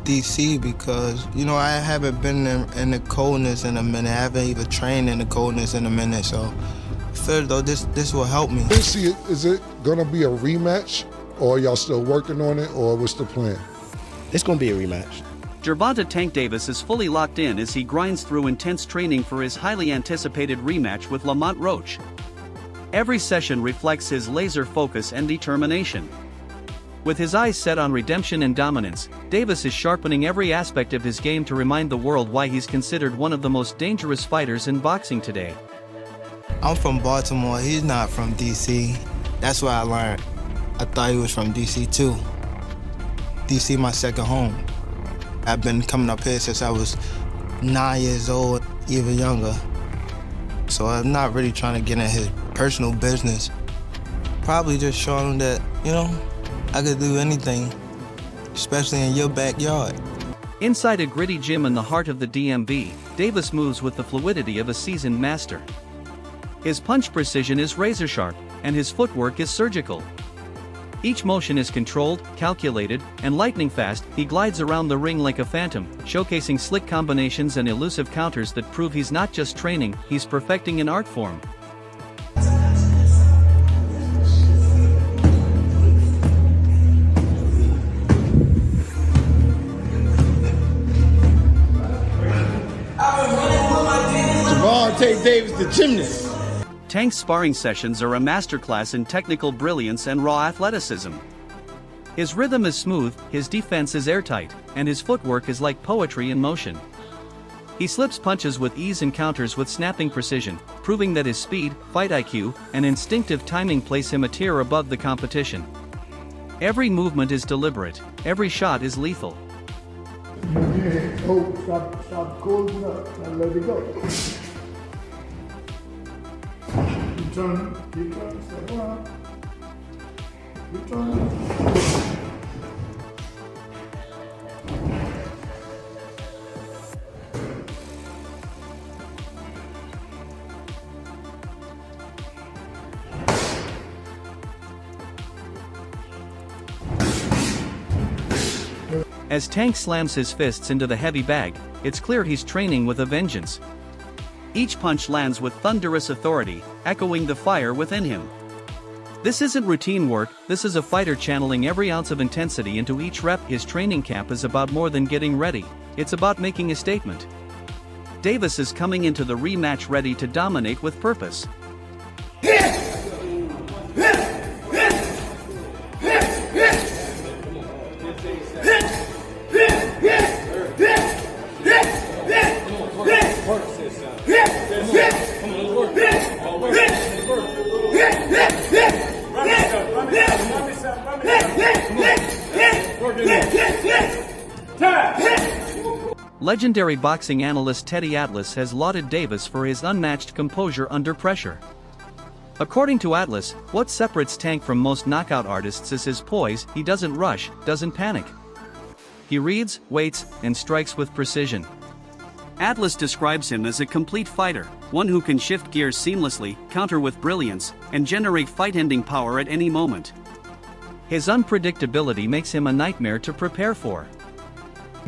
DC because, you know, I haven't been in the coldness in a minute. I haven't even trained in the coldness in a minute, so I feel though this will help me. Is it gonna be a rematch, or y'all still working on it, or what's the plan? It's gonna be a rematch. Gervonta Tank Davis is fully locked in as he grinds through intense training for his highly anticipated rematch with Lamont Roach. Every session reflects his laser focus and determination. With his eyes set on redemption and dominance, Davis is sharpening every aspect of his game to remind the world why he's considered one of the most dangerous fighters in boxing today. I'm from Baltimore, he's not from DC. That's what I learned. I thought he was from DC too. DC my second home. I've been coming up here since I was 9 years old, even younger. So I'm not really trying to get in his personal business. Probably just showing him that, you know, I could do anything, especially in your backyard. Inside a gritty gym in the heart of the DMV, Davis moves with the fluidity of a seasoned master. His punch precision is razor sharp, and his footwork is surgical. Each motion is controlled, calculated, and lightning fast. He glides around the ring like a phantom, showcasing slick combinations and elusive counters that prove he's not just training, he's perfecting an art form. Gervonta Tank Davis, the gymnast. Tank's sparring sessions are a masterclass in technical brilliance and raw athleticism. His rhythm is smooth, his defense is airtight, and his footwork is like poetry in motion. He slips punches with ease and counters with snapping precision, proving that his speed, fight IQ, and instinctive timing place him a tier above the competition. Every movement is deliberate, every shot is lethal. Stop closing up and let it go. You turn, step around. You turn. As Tank slams his fists into the heavy bag, it's clear he's training with a vengeance. Each punch lands with thunderous authority, echoing the fire within him. This isn't routine work, this is a fighter channeling every ounce of intensity into each rep. His training camp is about more than getting ready, it's about making a statement. Davis is coming into the rematch ready to dominate with purpose. Legendary boxing analyst Teddy Atlas has lauded Davis for his unmatched composure under pressure. According to Atlas, what separates Tank from most knockout artists is his poise. He doesn't rush, doesn't panic. He reads, waits, and strikes with precision. Atlas describes him as a complete fighter, one who can shift gears seamlessly, counter with brilliance, and generate fight-ending power at any moment. His unpredictability makes him a nightmare to prepare for.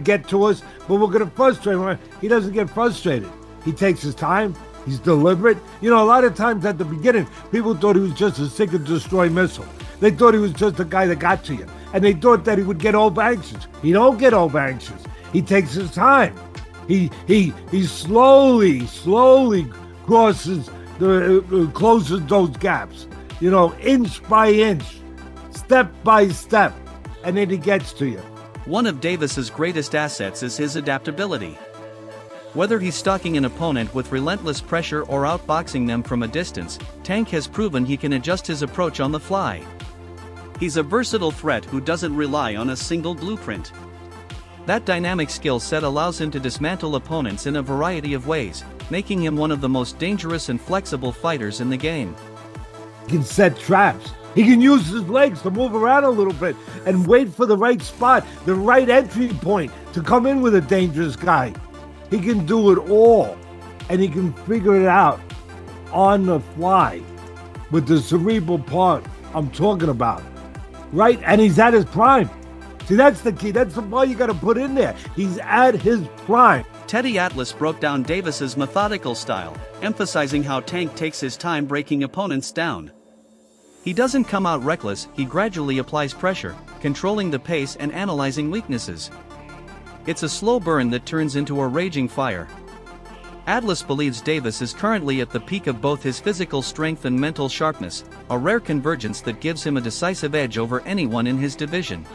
Get to us, but we're gonna frustrate him. He doesn't get frustrated. He takes his time, he's deliberate. You know, a lot of times at the beginning, people thought he was just a seek and destroy missile. They thought he was just a guy that got to you. And they thought that he would get over anxious. He don't get over anxious. He takes his time. He slowly crosses closes those gaps. You know, inch by inch, step by step, and then he gets to you. One of Davis's greatest assets is his adaptability. Whether he's stalking an opponent with relentless pressure or outboxing them from a distance, Tank has proven he can adjust his approach on the fly. He's a versatile threat who doesn't rely on a single blueprint. That dynamic skill set allows him to dismantle opponents in a variety of ways, making him one of the most dangerous and flexible fighters in the game. He can set traps. He can use his legs to move around a little bit and wait for the right spot, the right entry point to come in with a dangerous guy. He can do it all, and he can figure it out on the fly with the cerebral part I'm talking about, right? And he's at his prime. See, that's the key. That's the part you got to put in there. He's at his prime. Teddy Atlas broke down Davis's methodical style, emphasizing how Tank takes his time breaking opponents down. He doesn't come out reckless, he gradually applies pressure, controlling the pace and analyzing weaknesses. It's a slow burn that turns into a raging fire. Atlas believes Davis is currently at the peak of both his physical strength and mental sharpness, a rare convergence that gives him a decisive edge over anyone in his division.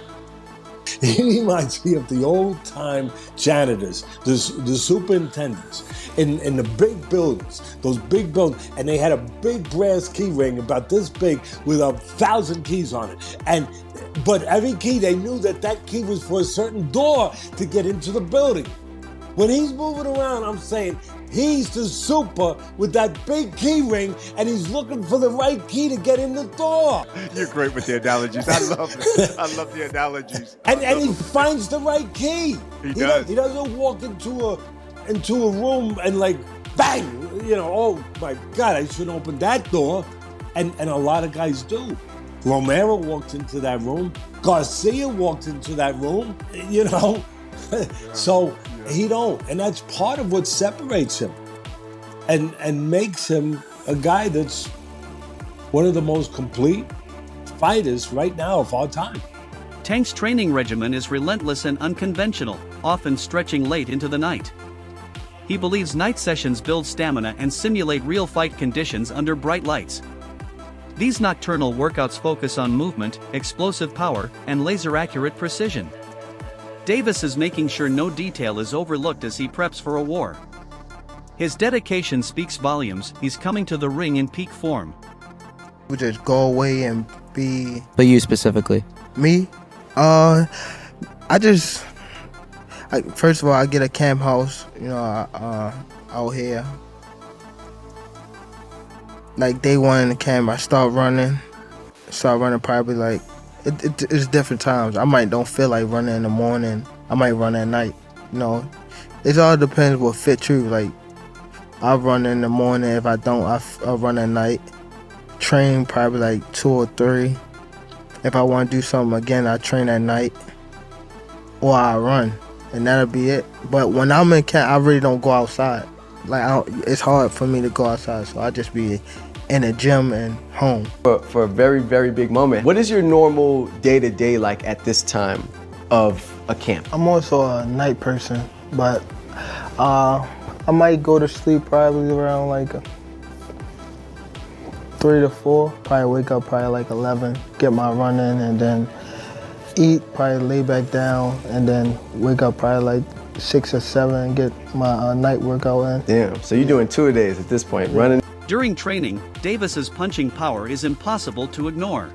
He reminds me of the old-time janitors, the superintendents in the big buildings, those big buildings, and they had a big brass key ring about this big with 1,000 keys on it. But every key, they knew that key was for a certain door to get into the building. When he's moving around, I'm saying he's the super with that big key ring, and he's looking for the right key to get in the door. You're great with the analogies. I love it. I love the analogies. And he finds the right key. He does. He doesn't walk into a room and like, bang, oh my God, I shouldn't open that door. And a lot of guys do. Romero walked into that room. Garcia walked into that room, So he don't. And that's part of what separates him and makes him a guy that's one of the most complete fighters right now of our time. Tank's training regimen is relentless and unconventional, often stretching late into the night. He believes night sessions build stamina and simulate real fight conditions under bright lights. These nocturnal workouts focus on movement, explosive power, and laser-accurate precision. Davis is making sure no detail is overlooked as he preps for a war. His dedication speaks volumes. He's coming to the ring in peak form. We just go away and be... But you specifically? Me? First of all, I get a camp house, out here. Like day one in the camp, I start running probably like, it's different times. I might don't feel like running in the morning. I might run at night, It all depends what fit you. Like, I'll run in the morning. If I don't, I'll run at night. Train probably like 2 or 3. If I want to do something again, I train at night. Or I run, and that'll be it. But when I'm in camp, I really don't go outside. Like, it's hard for me to go outside, so I just be in the gym and home. For a very, very big moment, what is your normal day-to-day like at this time of a camp? I'm also a night person, but I might go to sleep probably around like 3 to 4. Probably wake up probably like 11, get my run in, and then eat, probably lay back down, and then wake up probably like 6 or 7, get my night workout in. Damn, so you're doing 2-a-days at this point, running. During training, Davis's punching power is impossible to ignore.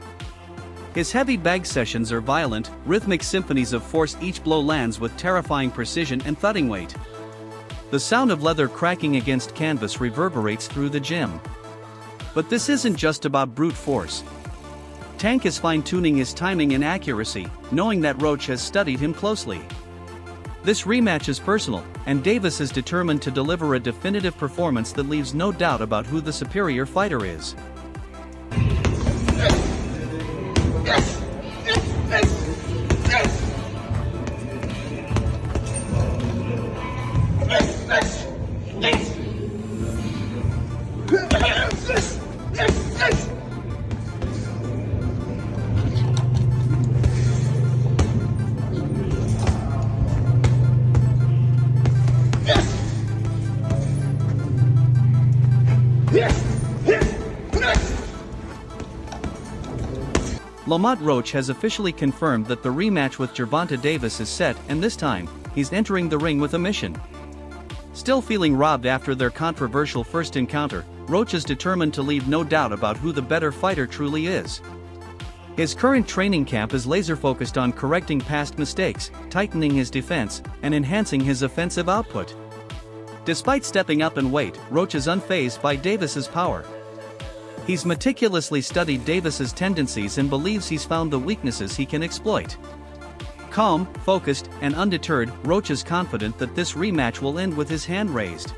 His heavy bag sessions are violent, rhythmic symphonies of force. Each blow lands with terrifying precision and thudding weight. The sound of leather cracking against canvas reverberates through the gym. But this isn't just about brute force. Tank is fine-tuning his timing and accuracy, knowing that Roach has studied him closely. This rematch is personal, and Davis is determined to deliver a definitive performance that leaves no doubt about who the superior fighter is. Lamont Roach has officially confirmed that the rematch with Gervonta Davis is set, and this time, he's entering the ring with a mission. Still feeling robbed after their controversial first encounter, Roach is determined to leave no doubt about who the better fighter truly is. His current training camp is laser-focused on correcting past mistakes, tightening his defense, and enhancing his offensive output. Despite stepping up in weight, Roach is unfazed by Davis's power. He's meticulously studied Davis's tendencies and believes he's found the weaknesses he can exploit. Calm, focused, and undeterred, Roach is confident that this rematch will end with his hand raised.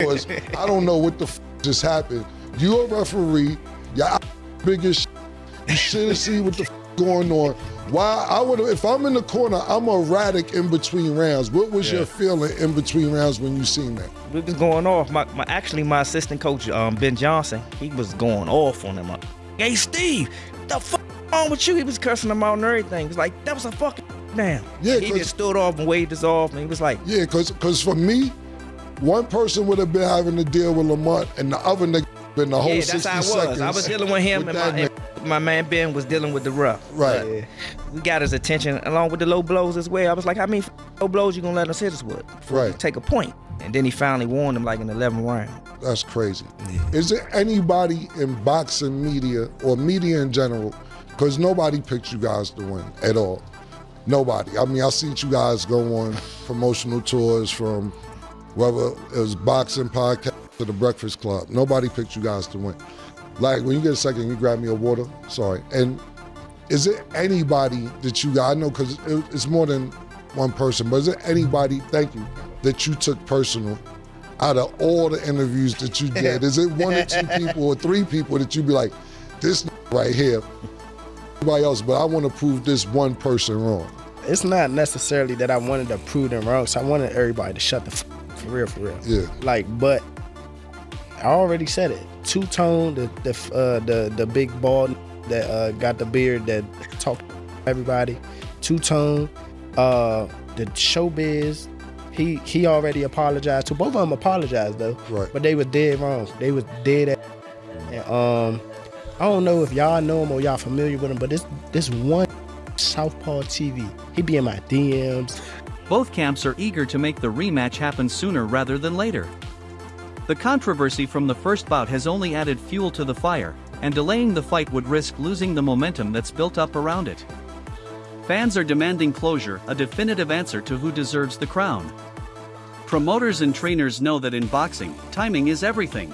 I don't know what the just happened. You're a referee, you're biggest. You should have seen what the going on. Why I would if I'm in the corner, I'm erratic in between rounds. What was your feeling in between rounds when you seen that? We was going off. Actually, my assistant coach, Ben Johnson, he was going off on him. Hey, Steve, the fuck wrong with you? He was cursing him out and everything. He was like, that was a fucking down. Yeah, he just stood off and waved us off, and he was like, yeah, because for me, one person would have been having to deal with Lamont, and the other nigga been the whole 60 that's seconds. how I was dealing with him, and my man Ben was dealing with the rough. Right. We got his attention along with the low blows as well. I was like, how many low blows you gonna let us hit us with? Right. Take a point. And then he finally warned him like in the 11th round. That's crazy. Is there anybody in boxing media or media in general, because nobody picked you guys to win at all. Nobody. I mean, I seen you guys go on promotional tours from whether it was boxing podcast to the Breakfast Club. Nobody picked you guys to win. Like, when you get a second, you grab me a water. Sorry. And is there anybody that you got, I know because it's more than one person, but is there anybody, thank you, that you took personal out of all the interviews that you did? Is it one or two people or three people that you be like, this right here, everybody else, but I want to prove this one person wrong? It's not necessarily that I wanted to prove them wrong, so I wanted everybody to shut the for real. Yeah. Like, but I already said it. Two-tone, the big bald that got the beard that talked to everybody. Two-tone, the showbiz. He already apologized to both of them. Apologized though, right? But they were dead wrong. They was dead. And I don't know if y'all know him or y'all familiar with him, but this one Southpaw TV. He be in my DMs. Both camps are eager to make the rematch happen sooner rather than later. The controversy from the first bout has only added fuel to the fire, and delaying the fight would risk losing the momentum that's built up around it. Fans are demanding closure, a definitive answer to who deserves the crown. Promoters and trainers know that in boxing, timing is everything.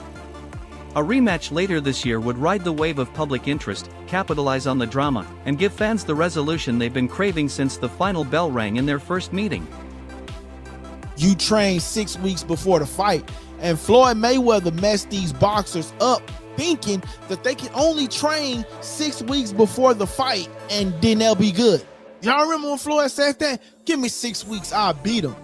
A rematch later this year would ride the wave of public interest, capitalize on the drama, and give fans the resolution they've been craving since the final bell rang in their first meeting. You train 6 weeks before the fight, and Floyd Mayweather messed these boxers up thinking that they can only train 6 weeks before the fight and then they'll be good. Y'all remember when Floyd said that? Give me 6 weeks, I'll beat him.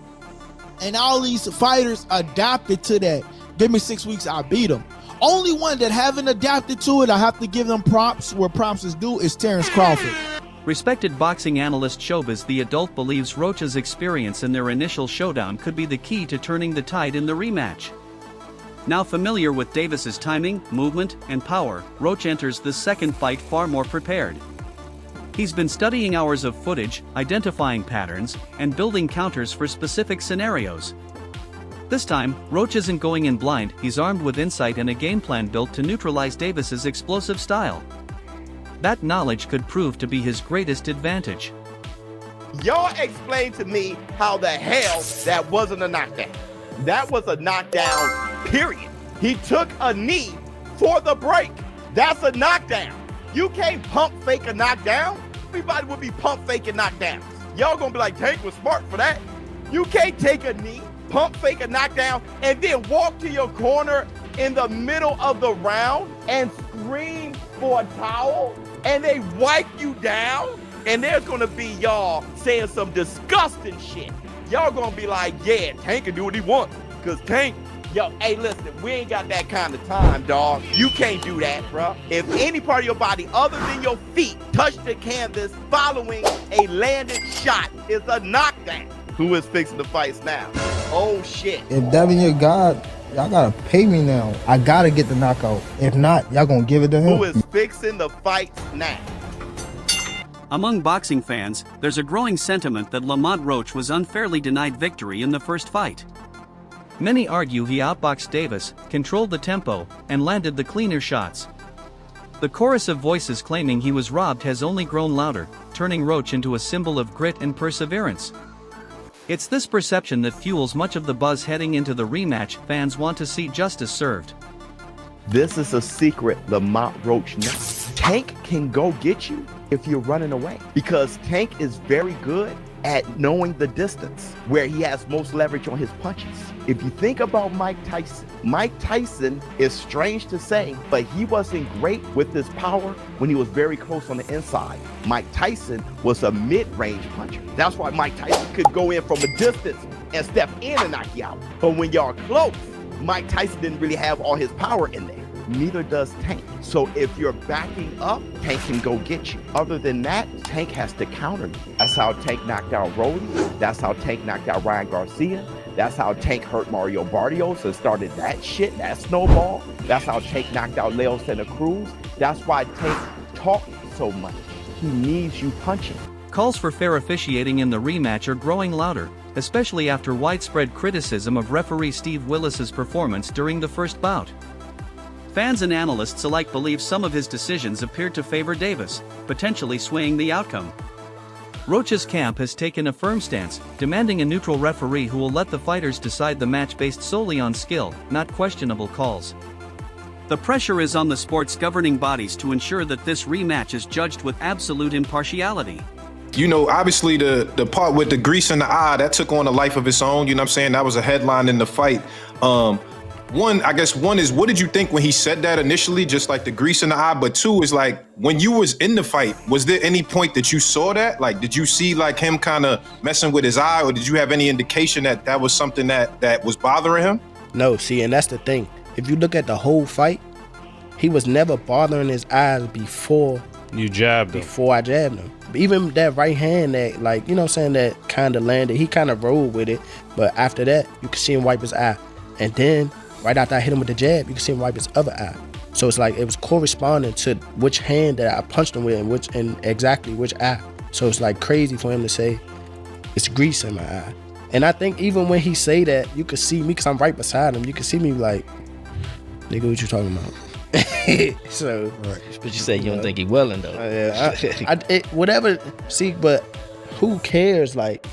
And all these fighters adapted to that. Give me 6 weeks, I'll beat him. Only one that haven't adapted to it, I have to give them props where props is due, is Terrence Crawford. Respected boxing analyst Showbiz the Adult believes Roach's experience in their initial showdown could be the key to turning the tide in the rematch. Now familiar with Davis's timing, movement, and power, Roach enters this second fight far more prepared. He's been studying hours of footage, identifying patterns, and building counters for specific scenarios. This time, Roach isn't going in blind, he's armed with insight and a game plan built to neutralize Davis's explosive style. That knowledge could prove to be his greatest advantage. Y'all explain to me how the hell that wasn't a knockdown. That was a knockdown, period. He took a knee for the break. That's a knockdown. You can't pump fake a knockdown. Everybody would be pump faking knockdowns. Y'all gonna be like, Tank was smart for that. You can't take a knee, pump fake a knockdown, and then walk to your corner in the middle of the round and scream for a towel, and they wipe you down, and there's gonna be y'all saying some disgusting shit. Y'all gonna be like, yeah, Tank can do what he wants, cause Tank, yo, hey, listen, we ain't got that kind of time, dog. You can't do that, bro. If any part of your body other than your feet touch the canvas following a landed shot is a knockdown. Who is fixing the fights now? Oh, shit. If Devin your God, y'all gotta pay me now. I gotta get the knockout. If not, y'all gonna give it to him. Who is fixing the fights now? Among boxing fans, there's a growing sentiment that Lamont Roach was unfairly denied victory in the first fight. Many argue he outboxed Davis, controlled the tempo, and landed the cleaner shots. The chorus of voices claiming he was robbed has only grown louder, turning Roach into a symbol of grit and perseverance. It's this perception that fuels much of the buzz heading into the rematch. Fans want to see justice served. This is a secret Lamont Roach knows. Tank can go get you if you're running away, because Tank is very good at knowing the distance where he has most leverage on his punches. If you think about Mike Tyson is strange to say, but he wasn't great with his power when he was very close on the inside. Mike Tyson was a mid-range puncher. That's why Mike Tyson could go in from a distance and step in and knock you out. But when y'all close, Mike Tyson didn't really have all his power in there. Neither does Tank. So if you're backing up, Tank can go get you. Other than that, Tank has to counter you. That's how Tank knocked out Roddy. That's how Tank knocked out Ryan Garcia. That's how Tank hurt Mario Barrios and started that shit, that snowball. That's how Tank knocked out Leo Santa Cruz. That's why Tank talks so much. He needs you punching. Calls for fair officiating in the rematch are growing louder, especially after widespread criticism of referee Steve Willis's performance during the first bout. Fans and analysts alike believe some of his decisions appeared to favor Davis, potentially swaying the outcome. Roach's camp has taken a firm stance, demanding a neutral referee who will let the fighters decide the match based solely on skill, not questionable calls. The pressure is on the sport's governing bodies to ensure that this rematch is judged with absolute impartiality. You know, obviously the part with the grease in the eye, that took on a life of its own, you know what I'm saying? That was a headline in the fight. One is, what did you think when he said that initially, just like the grease in the eye? But two is like, when you was in the fight, was there any point that you saw that? Like, did you see like him kind of messing with his eye, or did you have any indication that that was something that was bothering him? No, see, and that's the thing. If you look at the whole fight, he was never bothering his eyes before you jabbed him. Before I jabbed him. Even that right hand that, like, you know what I'm saying, that kind of landed, he kind of rolled with it. But after that, you could see him wipe his eye. And then right after I hit him with the jab, you can see him wipe his other eye. So it's like it was corresponding to which hand that I punched him with and exactly which eye. So it's like crazy for him to say it's grease in my eye. And I think even when he say that, you could see me, because I'm right beside him, you can see me like, nigga, what you talking about? So, right. But you say you don't think he willing though. Whatever. See, but who cares? Like,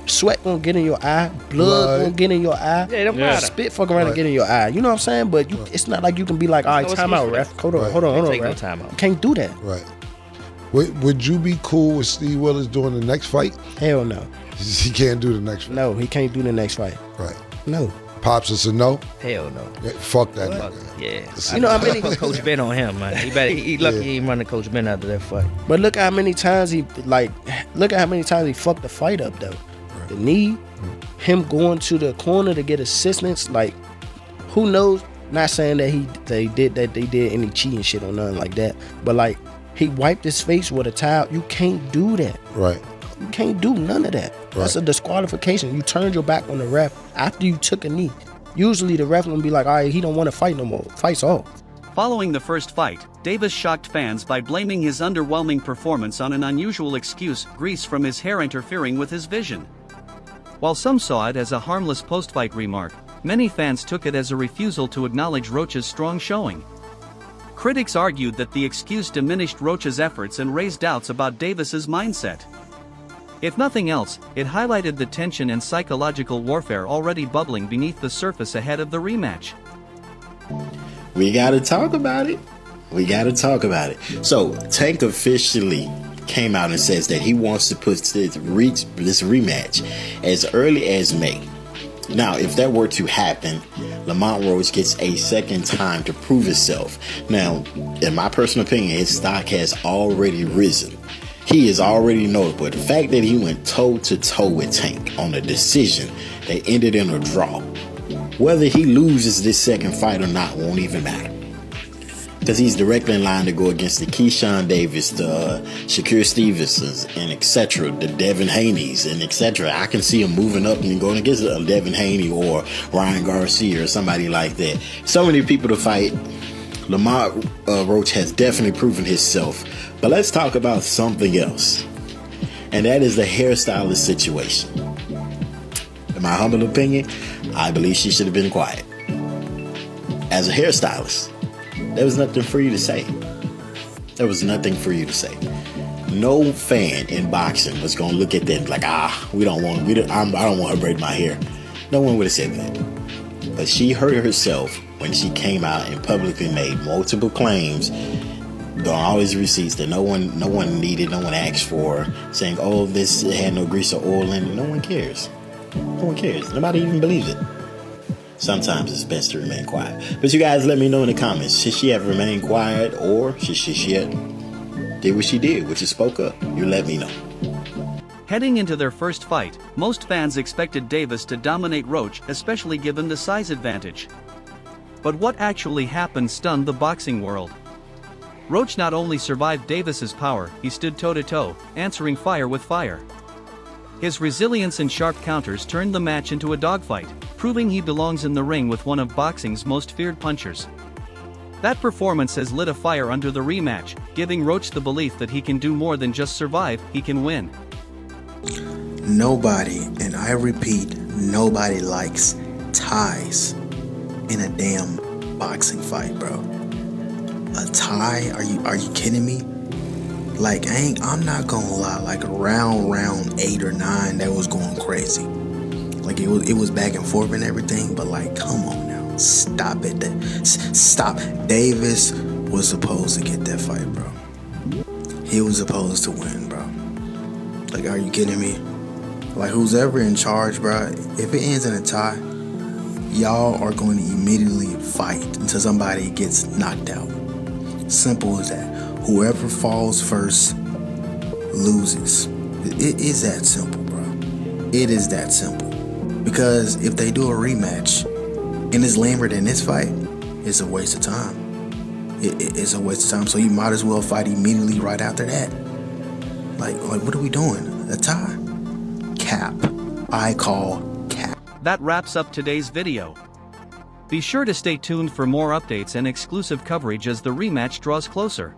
sweat gonna get in your eye, blood gonna get in your eye. Yeah, it don't matter. Spit fucking around and get in your eye. You know what I'm saying? But it's not like you can be like, all right, time out, ref. Hold on, Take no ref. time out. You can't do that. Right. Would you be cool with Steve Willis doing the next fight? Hell no. He can't do the next fight. No, he can't do the next fight. Right. No. Pops is a no? Hell no. Yeah, fuck that nigga. Yeah. You know how many Coach Ben on him, man. He lucky he ain't running Coach Ben after that fight. But look at how many times he fucked the fight up though. Right. The knee, him going to the corner to get assistance, like, who knows? Not saying that they did any cheating shit or nothing like that. But like, he wiped his face with a towel. You can't do that. Right. You can't do none of that. Right. That's a disqualification. You turned your back on the ref after you took a knee. Usually the ref will be like, all right, he don't want to fight no more. Fight's off. Following the first fight, Davis shocked fans by blaming his underwhelming performance on an unusual excuse, grease from his hair interfering with his vision. While some saw it as a harmless post-fight remark, many fans took it as a refusal to acknowledge Roach's strong showing. Critics argued that the excuse diminished Roach's efforts and raised doubts about Davis's mindset. If nothing else, it highlighted the tension and psychological warfare already bubbling beneath the surface ahead of the rematch. We gotta talk about it. So, Tank officially came out and says that he wants to put this rematch as early as May. Now, if that were to happen, Lamont Roach gets a second time to prove himself. Now, in my personal opinion, his stock has already risen. He is already notable. The fact that he went toe-to-toe with Tank on a decision that ended in a draw, whether he loses this second fight or not won't even matter. Because he's directly in line to go against the Keyshawn Davis, the Shakur Stevensons, and etc., the Devin Haney's, and etc. I can see him moving up and going against Devin Haney or Ryan Garcia or somebody like that. So many people to fight. Lamont Roach has definitely proven himself. But let's talk about something else. And that is the hairstylist situation. In my humble opinion, I believe she should have been quiet. As a hairstylist, there was nothing for you to say. No fan in boxing was going to look at that like, I don't want her to braid my hair. No one would have said that. But she hurt herself when she came out and publicly made multiple claims on all these receipts that no one needed, no one asked for, saying, "Oh, this had no grease or oil in it." No one cares. No one cares. Nobody even believes it. Sometimes it's best to remain quiet. But you guys let me know in the comments. Should she have remained quiet, or should she have did what she did, which is spoke up? You let me know. Heading into their first fight, most fans expected Davis to dominate Roach, especially given the size advantage. But what actually happened stunned the boxing world. Roach not only survived Davis's power, he stood toe-to-toe, answering fire with fire. His resilience and sharp counters turned the match into a dogfight, proving he belongs in the ring with one of boxing's most feared punchers. That performance has lit a fire under the rematch, giving Roach the belief that he can do more than just survive, he can win. Nobody, and I repeat, nobody likes ties in a damn boxing fight, bro. A tie? Are you kidding me? Like, I'm not gonna lie, like round 8 or 9, that was going crazy. Like it was back and forth and everything, but like, come on now, stop it. Stop. Davis was supposed to get that fight, bro. He was supposed to win, bro. Like, are you kidding me? Like, who's ever in charge, bro, if it ends in a tie, y'all are going to immediately fight until somebody gets knocked out. Simple as that. Whoever falls first loses. It is that simple, bro. It is that simple. Because if they do a rematch and it's Lambert in this fight, it's a waste of time. It's a waste of time. So you might as well fight immediately right after that. Like what are we doing? A tie? Cap. I call cap. That wraps up today's video. Be sure to stay tuned for more updates and exclusive coverage as the rematch draws closer.